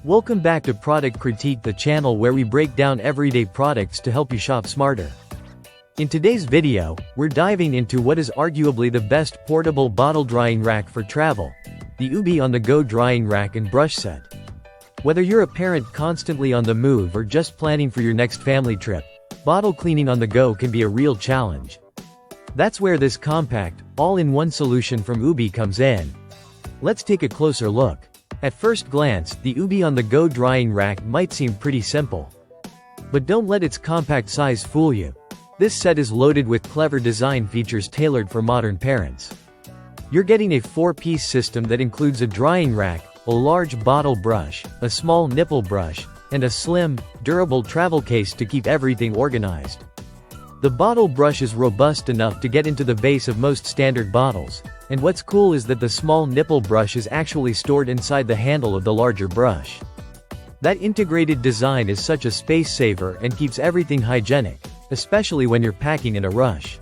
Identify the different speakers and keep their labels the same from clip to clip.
Speaker 1: Welcome back to Product Critique, the channel where we break down everyday products to help you shop smarter. In today's video, we're diving into what is arguably the best portable bottle drying rack for travel, the Ubbi on-the-go drying rack and brush set. Whether you're a parent constantly on the move or just planning for your next family trip, bottle cleaning on the go can be a real challenge. That's where this compact, all-in-one solution from Ubbi comes in. Let's take a closer look. At first glance, the Ubbi on-the-go drying rack might seem pretty simple. But don't let its compact size fool you. This set is loaded with clever design features tailored for modern parents. You're getting a 4-piece system that includes a drying rack, a large bottle brush, a small nipple brush, and a slim, durable travel case to keep everything organized. The bottle brush is robust enough to get into the base of most standard bottles, and what's cool is that the small nipple brush is actually stored inside the handle of the larger brush. That integrated design is such a space saver and keeps everything hygienic, especially when you're packing in a rush.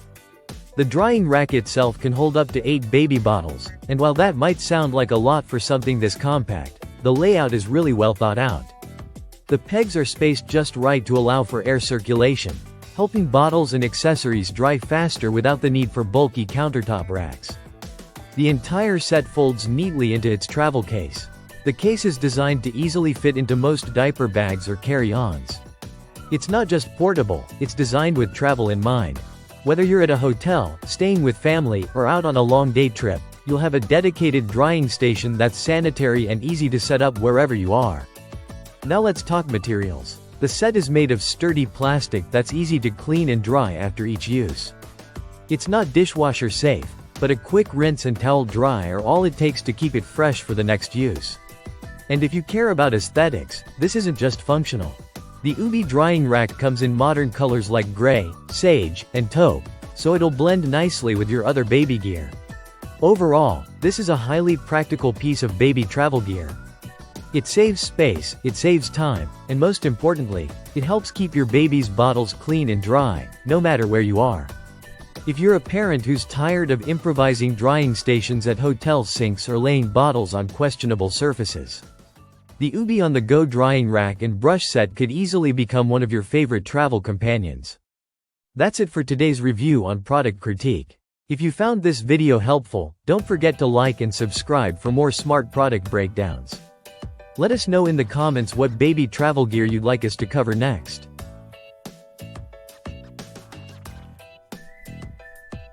Speaker 1: The drying rack itself can hold up to 8 baby bottles, and while that might sound like a lot for something this compact, the layout is really well thought out. The pegs are spaced just right to allow for air circulation, helping bottles and accessories dry faster without the need for bulky countertop racks. The entire set folds neatly into its travel case. The case is designed to easily fit into most diaper bags or carry-ons. It's not just portable, it's designed with travel in mind. Whether you're at a hotel, staying with family, or out on a long day trip, you'll have a dedicated drying station that's sanitary and easy to set up wherever you are. Now let's talk materials. The set is made of sturdy plastic that's easy to clean and dry after each use. It's not dishwasher safe, but a quick rinse and towel dry are all it takes to keep it fresh for the next use. And if you care about aesthetics, this isn't just functional. The Ubbi drying rack comes in modern colors like gray, sage, and taupe, so it'll blend nicely with your other baby gear. Overall, this is a highly practical piece of baby travel gear. It saves space, it saves time, and most importantly, it helps keep your baby's bottles clean and dry, no matter where you are. If you're a parent who's tired of improvising drying stations at hotel sinks or laying bottles on questionable surfaces, the Ubbi on-the-go drying rack and brush set could easily become one of your favorite travel companions. That's it for today's review on Product Critique. If you found this video helpful, don't forget to like and subscribe for more smart product breakdowns. Let us know in the comments what baby travel gear you'd like us to cover next.